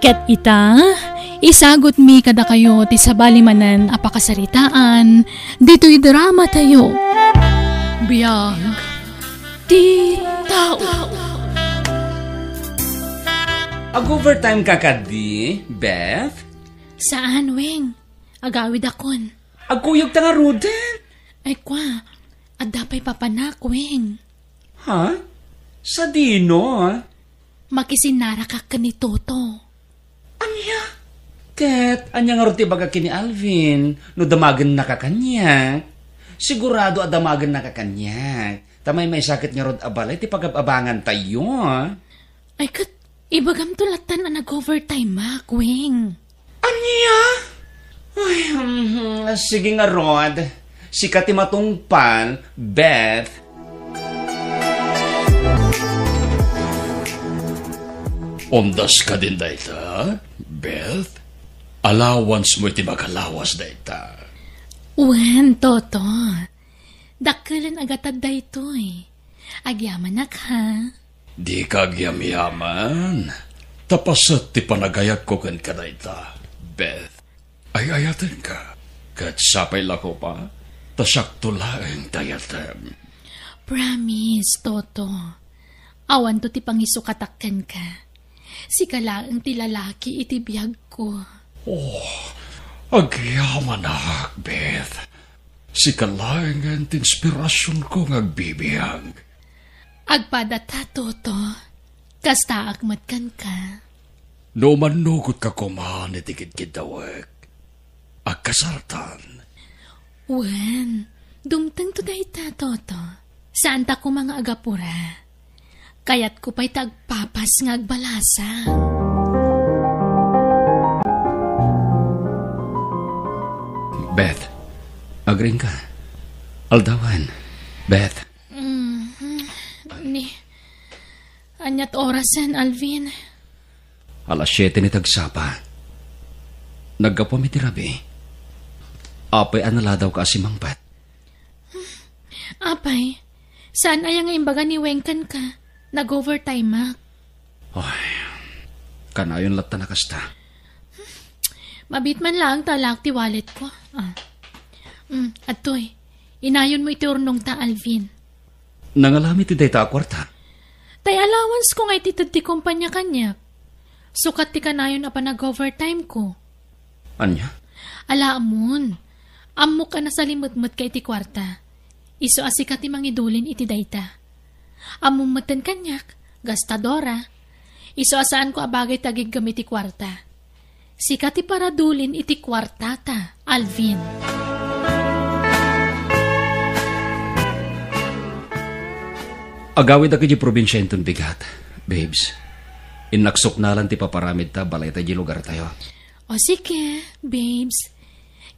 Ket ita, isagot mi kada kayo ti sabalimanan apakasaritaan, dito'y drama tayo. Biyag ti tao. Ag-overtime ka kadi, Beth? Saan, Weng? Agawid akon. Agkuyog ta nga, Ruden? Ay kwa, adapay papanak, Weng. Ha? Sa dino, ha? Makisinara ka ka ni Toto. Anya? Ket, anya nga roti baga kini Alvin, no damagan na ka kanya. Sigurado adamagan na ka kanya. Tamay may sakit nga rod abalay, ti pag-abangan tayo, ha? Ay kat, ibagam tulatan na nag-overtime, Weng. Anya? Ay, sige nga, Rod. Sikat ti matungpal, Beth. Ondas ka din dayta, Beth? Allowance mo iti magalawas dayta. Wen, Toto. Dakkelan agatad da ito eh. Agyaman nak, ha? Di ka agyam-yaman. Tapasat ti panagayag ko kan ka dayta, Beth. Ay ayatin ka. Kat sapay lako pa, tasakto laeng tayatem. Promise, Toto. Awan to ti pangisukatakken ka. Si kalaang ti lalaki iti biyag ko. Agyaman na, Beth. Si kalaeng ang inspirasyon ko agbibiyag. Agpadata, Toto. Kasta akmatkan ka. No manugot ka kumahan iti kidkidawag. Agkasartan. Wen, dumteng to dayta, Toto. Saan ta ko mga agapura? Kayat ko pa'y tagpapas nga agbalasa. Beth, agring ka. Aldawan, Beth. Anyat orasan, Alvin. Alas 7 ni tagsapa. Nagkapami ti Rabi. Apay anala daw ka asimangpat. Apay, saan ay nga imbaga ni Wengkan ka? Nag-overtime, Mac. Ay, kanayon latta na kasta. Mabit man lang talak ti wallet ko. Atoy, inayon mo iti urnong ta, Alvin. Nangalami ti dayta akwarta. Tay allowance ko nga ititad ti kumpanya kanya. Sukat ti kanayon apa nag-overtime ko. Anya? Alaamon, ammo ka na sa limot-mot kay iti kwarta. Iso asikat ti mangidulin iti dayta. Among matan kanyak, gastadora. Iso asaan ko abagay tagig gamit iti kwarta. Sikat ti paradulin iti kwarta ta, Alvin. Agawid ako di probinsya inton bigat, babes. Inaksok na lang ti paparamid ta, balay ta di lugar tayo. O sige, babes.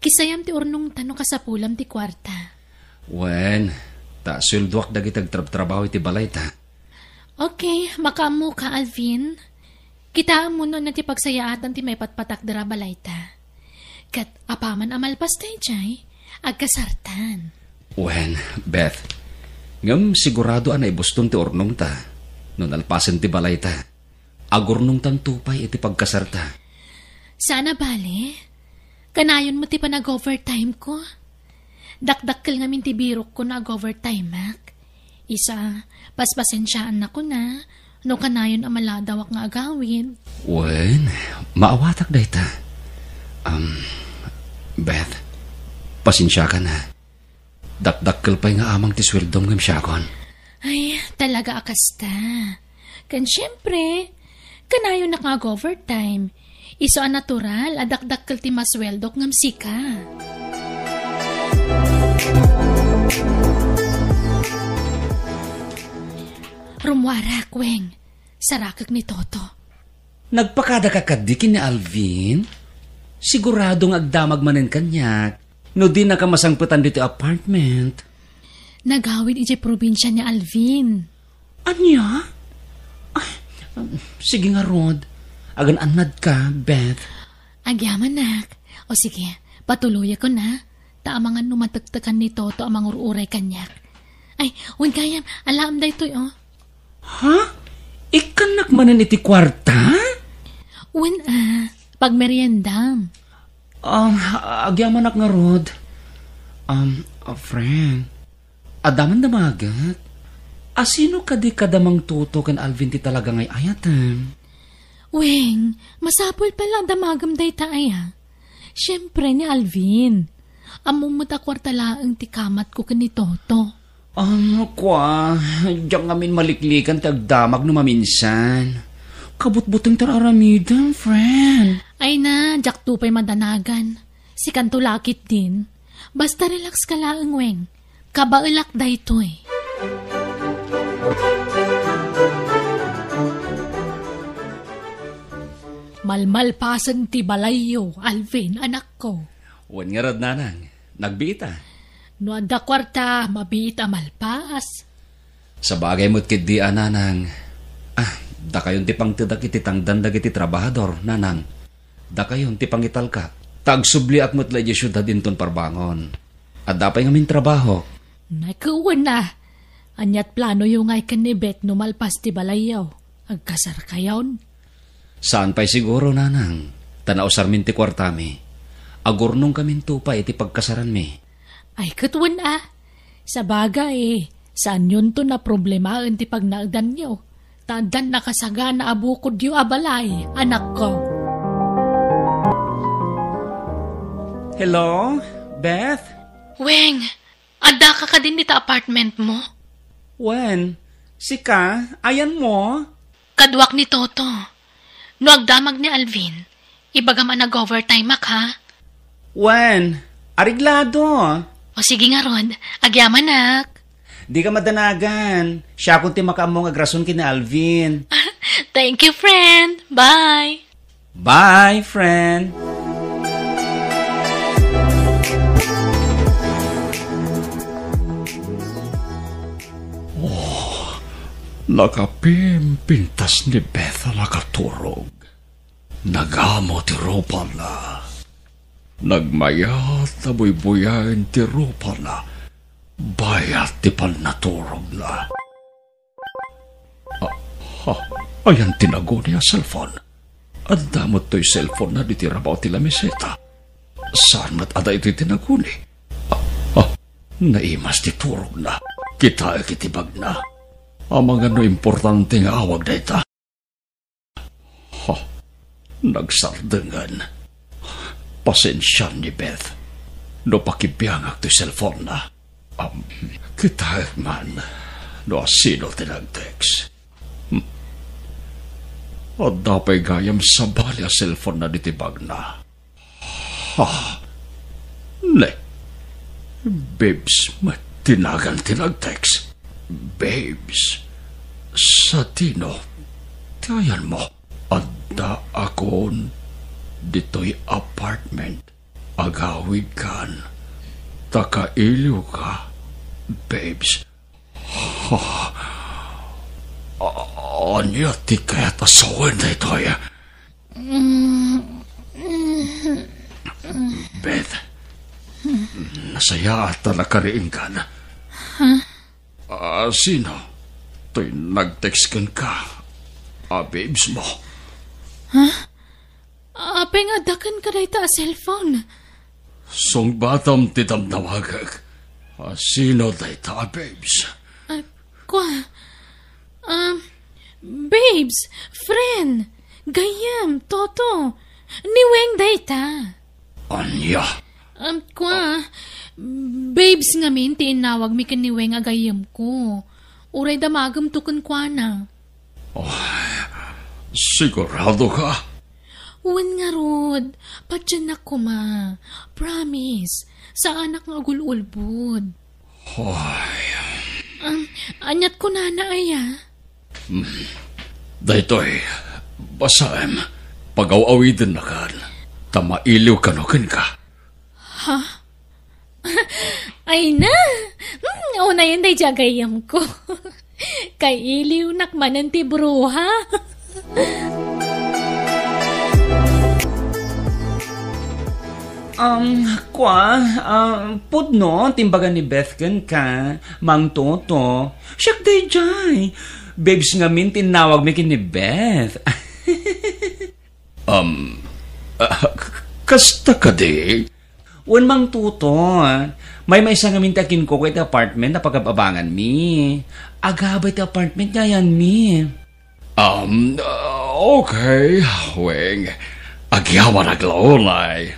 Kisayam ti urnong tano kasapulam ti kwarta. Wen, ta sulduak dagitag trabaho iti balay ta. Okay, makaamu ka, Alvin. Kitaan mo nun na ti pagsayaatan ti may patpatak dara balay ta. Kat apaman amalpas tayo jay, agkasartan. Wen, Beth, ngam sigurado anay buston ti urnong ta. Nun alpasan ti balay ta. Agurnong tan tupay iti pagkasarta. Sana bale, kanayon mo ti pa nag-overtime ko. Dakdakkel ngamin ti birok ko na nag-overtime, Mac. Isa, paspasensyaan na ko na, no kanayon amaladawak nga agawin. Wen, maawatak day ta. Beth, pasensya ka na. Dakdakkel pa'y nga amang ti swirdom ngam siyakon. Ay, talaga akasta. Kan syempre, kanayon na nag-overtime. Iso ang natural, adakdakkel ti masweldok ngam sika. Rumwara, Kweng. Sarakag ni Toto. Nagpakada ka kadikin ni Alvin? Siguradong agdamag manen kanyak. No di nakamasangputan dito apartment. Nagawid iti probinsya ni Alvin. Anya? Ay, sige nga, Rod. Agan anad ka, Beth. Agyaman, nak. O sige, patuloy ko na. Taamangan numatagtakan ni Toto amang ururay kanyak. Ay, huwag kayam. Alam da ito, oh. Ha? Ikanak manan iti kwarta? Wen pagmeryendam. Agyaman nga rod. Friend, adaman damagat. Asino kadi kadamang tuto kan Alvin ti talaga ngay ayatem? Weng, masapol pala damagam day taaya. Siyempre ni Alvin. Among matakwartalaang ti kamat ko kan ni Toto. Diyan ngamin maliklikan tagdamag no maminsan. Kabut-butang tararamidan, friend. Ay na, jak tupay madanagan. Si Kantulakit din. Basta relax ka lang, Weng. Kabailak da ito eh. Malmalpasan ti balayo, Alvin, anak ko. Wan nga rad nanang, nagbiita. No anda kwarta, mabiita malpas. Sa bagay mo't kidi nanang. Da kayon ti pang tidak iti tangdan dagiti trabahador, nanang. Da kayon ti pangital ka. Tagsubli ak mo't laji syudad inton parbangon. At dapay ngamin trabaho. Nakuwan na. Anyat plano yung ay kanibet no malpas ti balayaw. Agkasar kayon. Saan pa'y siguro, nanang? Tanaw sarmin ti kwartami. Agurnong kamin tupa iti pagkasaran mi. Ay katwan Sa bagay saan yun to na problema ti pagnagdan niyo? Tandan nakasaga na abukod yung abalay, anak ko. Hello, Beth? Weng, ada ka din dito apartment mo? Wen, sika, ayan mo? Kadwak ni Toto. No agdamag ni Alvin, ibagam nag-overtime ha? Wen, ariglado. O sige nga Rod, agyaman. Di ka madanagan. Siya kunti makaamong agrason kina Alvin. Thank you, friend. Bye. Bye, friend. Nakapimpintas ni Beth nakaturog. Nagamo ti ropa na. Nagmayat na buybuyain ti ropa na. Bayat ti palnaturog na. Ayan tinago niya cellphone. At damot to'y cellphone na ditirabaw ti lamiseta. Saan mat ada ito'y tinago ni? Naimas ti turog na. Kita kitibag na. Amang ano importante nga awag na ita. Nagsardengan. Pasensyan ni Beth. No pakibiyangak to'y cellphone na. Kita man. No asino tinag-text. At dapay gayam sa bali a cellphone na ditibag na. Ne. Babes, matinagan tinag-text. Babes, sa tino, tiyan mo. Adda akon dito'y apartment. Agawid kan. Takailiw ka, babes. Anya ti kaya't asawan na ito ay. Beth, nasaya at nakariin ka na. Sino? To'y nag-text ka. Babes mo. Ape nga dakan ka na ita a cellphone. Song batam ti damdamagag. Sino da ita, babes? Babes, friend, gayam, Toto, niweng da ita. Anya? Babes nga min, tinawag mi kaniweng agayam ko. Uray damagam tukon kwa na. Sigurado ka? Uwan nga, Rod. Padyan ako, ma. Promise. Sa anak nga agululbud. Anyat ko na aya. Daytoy, basaem. Pag-awawidin na kan. Tamailiw kanukin ka. Ha? Ay na. Una yun day jagayam ko. Kay iliw nakmanan ti bruha. Pudno, timbagan ni Bethken ka, Mang Toto. Siyak day jay. Babes nga min, tinawag mi kin ni Beth. Kasta ka di? Wan mang tuto. May isang amintakin ko kay apartment na pagababangan mi. Agabay ti apartment niya yan mi. Okay, weng. Agyawa naglaulay.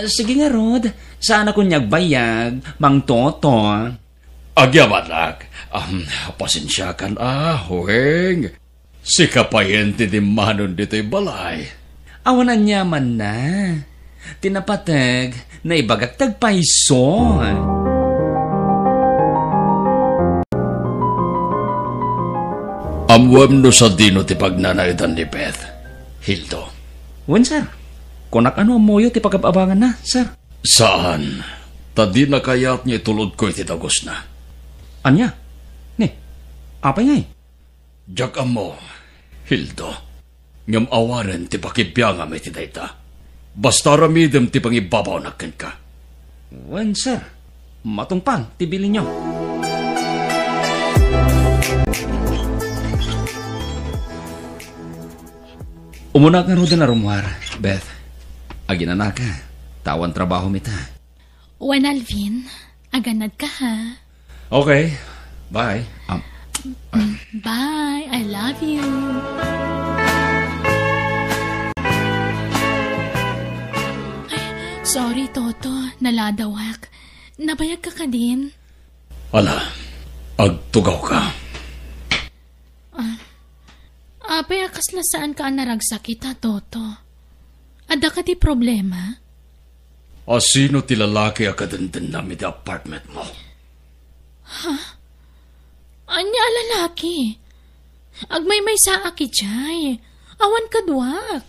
Sige nga Rod. Saan ako niyagbayag, mang toto. Agyawa nag. Pasensya kan weng. Si kapayente di manon dito'y balay. Awanan niya man na. Tinapatag na ibagak tagpaiso. Amwam no sa dino ti pagnanaydan ni Beth. Hildo. Wen sir, kunak ano amoyo ti pagababangan na, sir. Saan? Tadi na kayat niya tulod ko iti tagos na. Anya? Ni, apay ngay? Diyak amo, Hildo. Ngam awaran ti pakibiyanga may ti dayta. Basta ramidem ti pangibabaw nakin ka. Wen sir, matungpang tibili nyo. Umunak nga ro na rumwar, Beth. Agina ka. Tawan trabaho mita. Wan Alvin, aganad ka ha. Okay. Bye. Bye, I love you. Ay, sorry Toto, naladawak. Nabayag ka din. Ala, agtugaw ka. Apay akas na saan ka naragsakit ha, Toto? Ada ka di problema? Sino ti lalaki akadandan namin di apartment mo? Anya lalaki? Agmay sa aki jay. Awan ka duwak.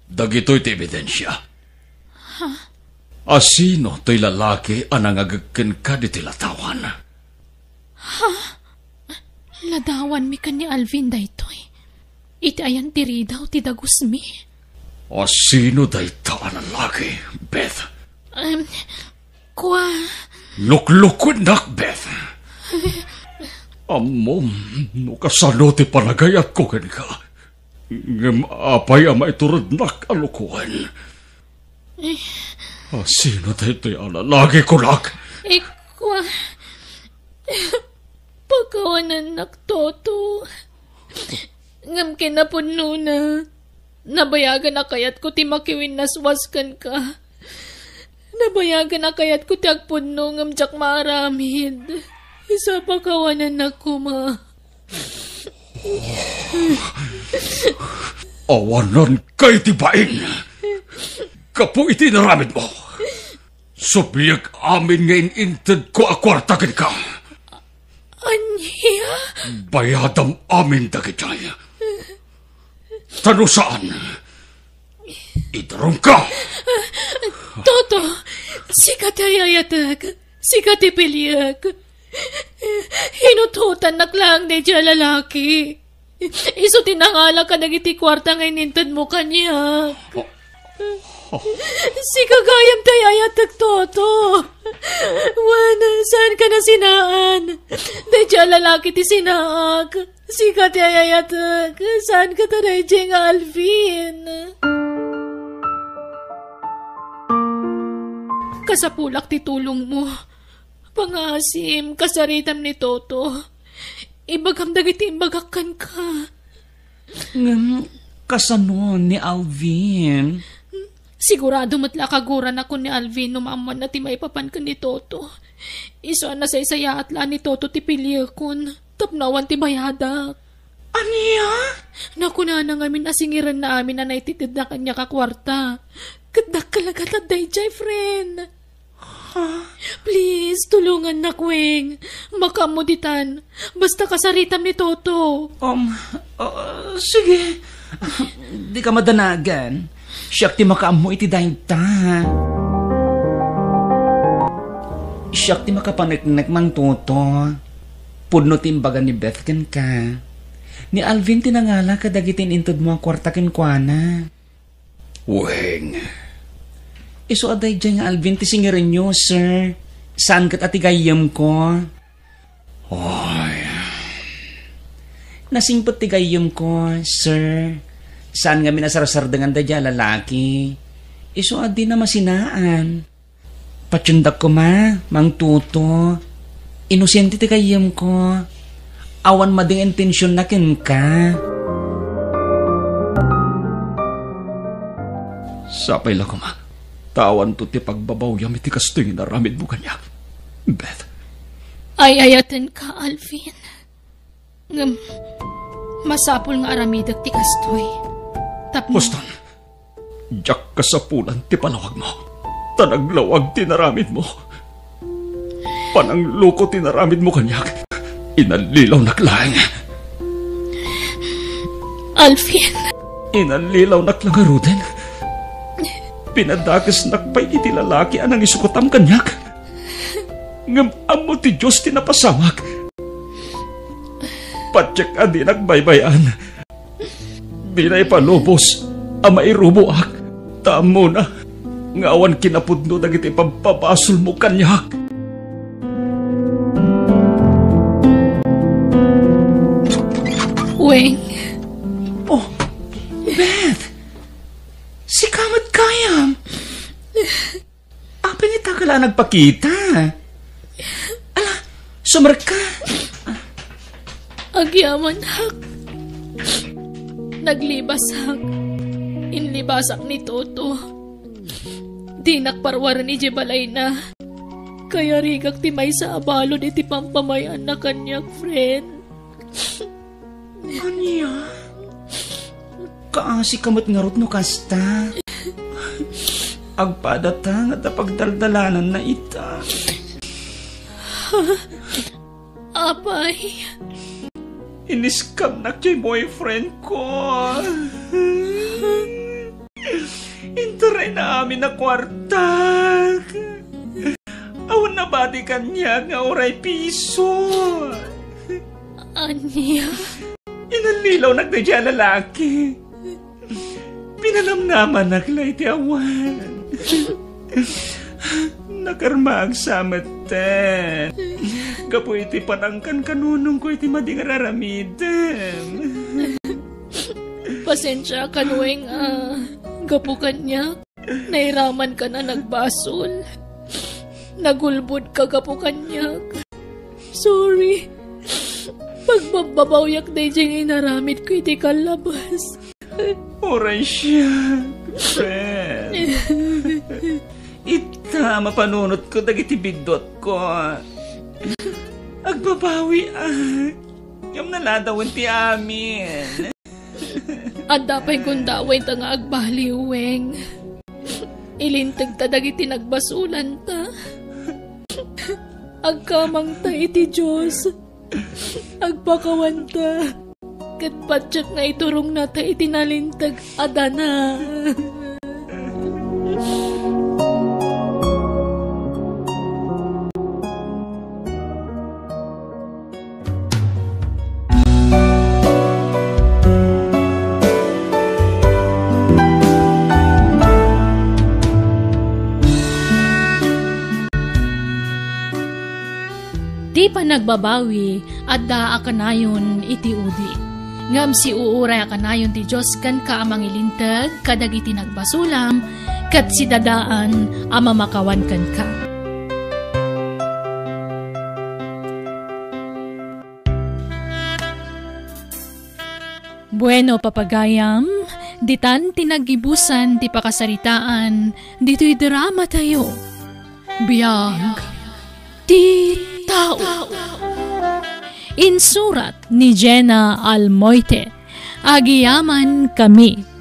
Dagito'y ti ebidensya. Sino to'y lalaki anang agagkan ka di tilatawan? Ladawan mi ka ni Alvin daytoy. Iti ayan tiri daw ti dagus mi. Sino day taan ang laki, Beth? Kwa... Luklukod nak, Beth. Amom, no kasano ti panagayat ko kan ka. Ngam apay ama iturod nak alukuhan. Sino day ito'y alalagi ko nak? Kwa... Pagkawanan naktoto. Ngam kinapuno na. Nabayagan na kayat ko ti makiwin naswaskan ka. Nabayagan na kayat ko ti agpuno ngam jak maramid. Isa pagkawanan ako ma. Awanan kay ti baing. Kapo iti naramid mo. Subiyag amin ngayon inted ko akwartakin ka. Anya? Bayadam amin dagitay. Tano saan? Itarong ka! Toto, sikat ayayatag, sikat ipiliag. Hinututan naklang na dyan lalaki. Iso tinangala ka nagiti kwarta ngay nintad mo kanya. Si kagayam tayayatag, Toto. Wana, saan ka na sinaan? Dahil lalaki ti sinaag. Si katayayatag. Saan ka taray nga Alvin? Kasapulak ti tulong mo. Pangasim, kasaritam ni Toto. Ibagam dagiti imbagakan ka. Kasano ni Alvin? Sigurado matla kaguran ako ni Alvin numaman na ti maipapan ka ni Toto. Iso na sa isaya atla ni Toto ti piliyakon. Tapnawan ti bayadak. Aniya? Nakuna na ngamin asingiran na amin na naititid na kanya kakwarta. Kadak kalagatat day jay, friend. Please, tulungan na kweng. Makamuditan. Basta kasaritam ni Toto. Sige. Di ka madanagan. Siyak ti makaamu iti dayta. Siyak ti makapaneknek mang Toto. Pudno timbagan ni Beth ken ka. Ni Alvin tinangala kadagitin intod mo ang kwarta ken kuana. Weng. Iso aday dyan nga Alvin ti singirin nyo, sir. Saan kat atigayam ko? Ay. Nasingpot ti gayom ko, sir. Saan nga minasarsar dengan dadya lalaki? Iso adi na masinaan. Patsundak ko mang tuto. Inosente ti gayom ko. Awan mading intensyon na kin ka. Sapay lang ko, ma. Tawan to ti pagbabawyam iti kastoy na ramid mo kanya. Beth. Ay ayaten ka, Alvin. Ngam, masapul nga aramidag ti kastoy. Tapno. Huston, jak kasapulan ti palawag mo. Tanaglawag ti naramid mo. Panangluko ti naramid mo kanyak. Inalilaw naklang. Alvin. Inalilaw naklangaruden. Pinadakas nakpay iti lalaki anang isukotam kanyak. Ngam amo ti Diyos ti napasamak. Patsyak adi nagbaybayan. Di na ipalubos ang mairubuak. Tamo na. Ngawan kinapudno dagiti pampabasol mo kanyak. Weng. Oh, Beth. Si kamat kayam. Apin ita ka lang nagpakita. Ala, sumar ka. Agyaman hak. Naglibas hak. Inlibasak ni Toto. Di nakparwaran ni Jebalay na. Kaya rigak ti may sa abalo di ti pampamayan na kanyak, friend. Anya? Kaasi kamot ngarot no kasta. Agpadatang at pagdaldalanan na ita. Apay. Iniskam na kay boyfriend ko. Interay na amin na kwarta. Awan na ba di kanya nga oray piso? Anya? Inalilaw nagdadya lalaki. Pinanamnaman naglay ti awan. Nakarma ang samatan. Gapo iti panangkan kanunong ko iti mading raramidem. Pasensya ka, Weng. Gapo kanya. Nairaman ka na nagbasol. Nagulbod ka, gapo kanya. Sorry. Pagbababayak na diyang inaramid ko iti kalabas. Oray siya, friend. Ita, mapanunot ko dagiti bigdot ko. Agbabawi Yung naladawin ti amin. At dapay gundaway ta nga agbaliweng. Ilintag ta dagiti nagbasulan ta. Agkamang ta iti Diyos. Agpakawan ta. Kat patsak nga iturong na ta iti nalintag adana. Di pa nagbabawi at daa kanayon iti udi. Ngam si uuray kanayon ti Diyos kan ka amang ilintag kadagiti nagbasulam kat si dadaan amamakawan kan ka. Bueno papagayam, ditan tinagibusan ti pakasaritaan, dito'y drama tayo. Biyag ti tao. Insurat ni Jenna Almoite. Agiyaman kami.